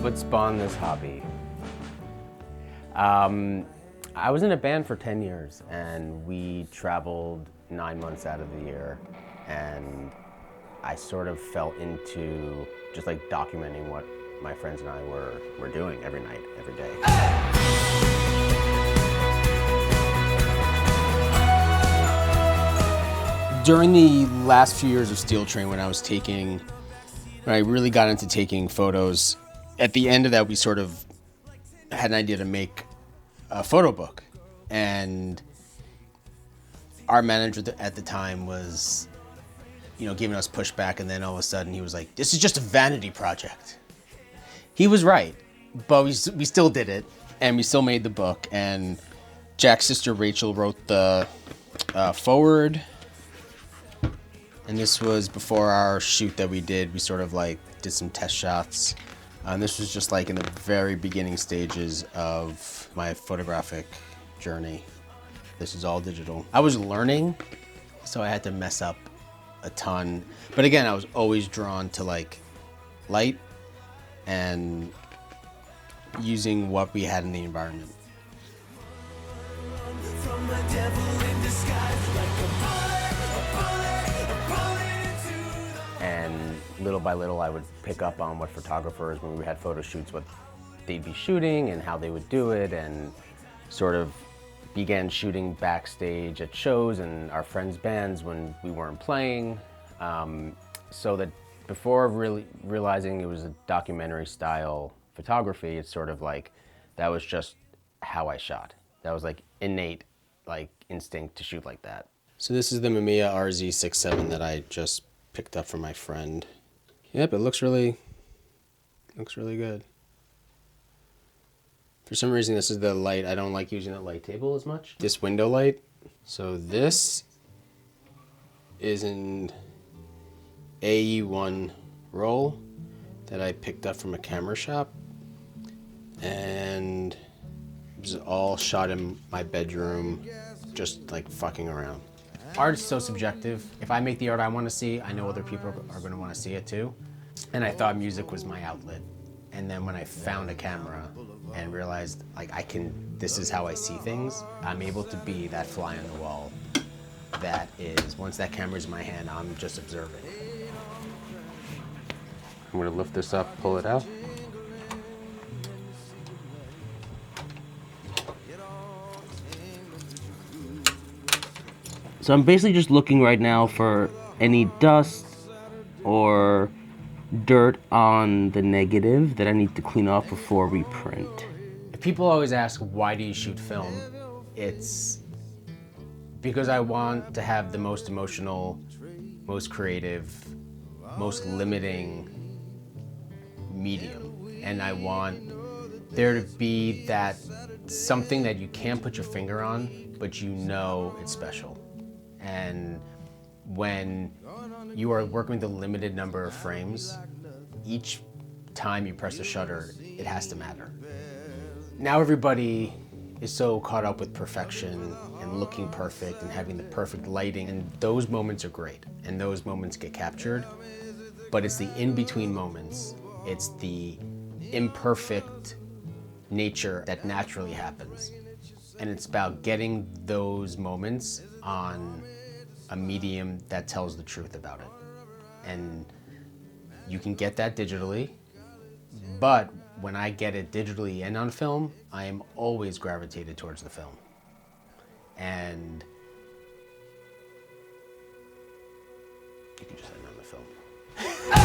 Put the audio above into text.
What spawned this hobby? I was in a band for 10 years and we traveled 9 months out of the year, and I sort of fell into just like documenting what my friends and I were doing every night, every day. During the last few years of Steel Train, when I really got into taking photos, at the end of that we sort of had an idea to make a photo book, and our manager at the time was, giving us pushback, and then all of a sudden he was like, "This is just a vanity project." He was right, but we still did it, and we still made the book, and Jack's sister Rachel wrote the forward, and this was before our shoot that we did. We sort of like did some test shots. And this was just like in the very beginning stages of my photographic journey. This is all digital. I was learning, so I had to mess up a ton. But again, I was always drawn to like light and using what we had in the environment. And little by little, I would pick up on what photographers, when we had photo shoots, what they'd be shooting and how they would do it, and sort of began shooting backstage at shows and our friends' bands when we weren't playing. So that before really realizing it was a documentary style photography, it's sort of like, that was just how I shot. That was like innate, like instinct to shoot like that. So this is the Mamiya RZ67 that I just picked up from my friend. Yep, it looks really good. For some reason, this is the light. I don't like using the light table as much. This window light. So this is an AE1 roll that I picked up from a camera shop, and it was all shot in my bedroom, just like fucking around. Art is so subjective. If I make the art I want to see, I know other people are going to want to see it too. And I thought music was my outlet. And then when I found a camera and realized like this is how I see things, I'm able to be that fly on the wall that is, once that camera's in my hand, I'm just observing. I'm gonna lift this up, pull it out. So I'm basically just looking right now for any dust or dirt on the negative that I need to clean off before we print. People always ask, why do you shoot film? It's because I want to have the most emotional, most creative, most limiting medium. And I want there to be that something that you can't put your finger on, but you know it's special. And when you are working with a limited number of frames, each time you press the shutter, it has to matter. Now everybody is so caught up with perfection and looking perfect and having the perfect lighting, and those moments are great, and those moments get captured, but it's the in-between moments, it's the imperfect nature that naturally happens. And it's about getting those moments on a medium that tells the truth about it. And you can get that digitally, but when I get it digitally and on film, I am always gravitated towards the film. And you can just end on the film.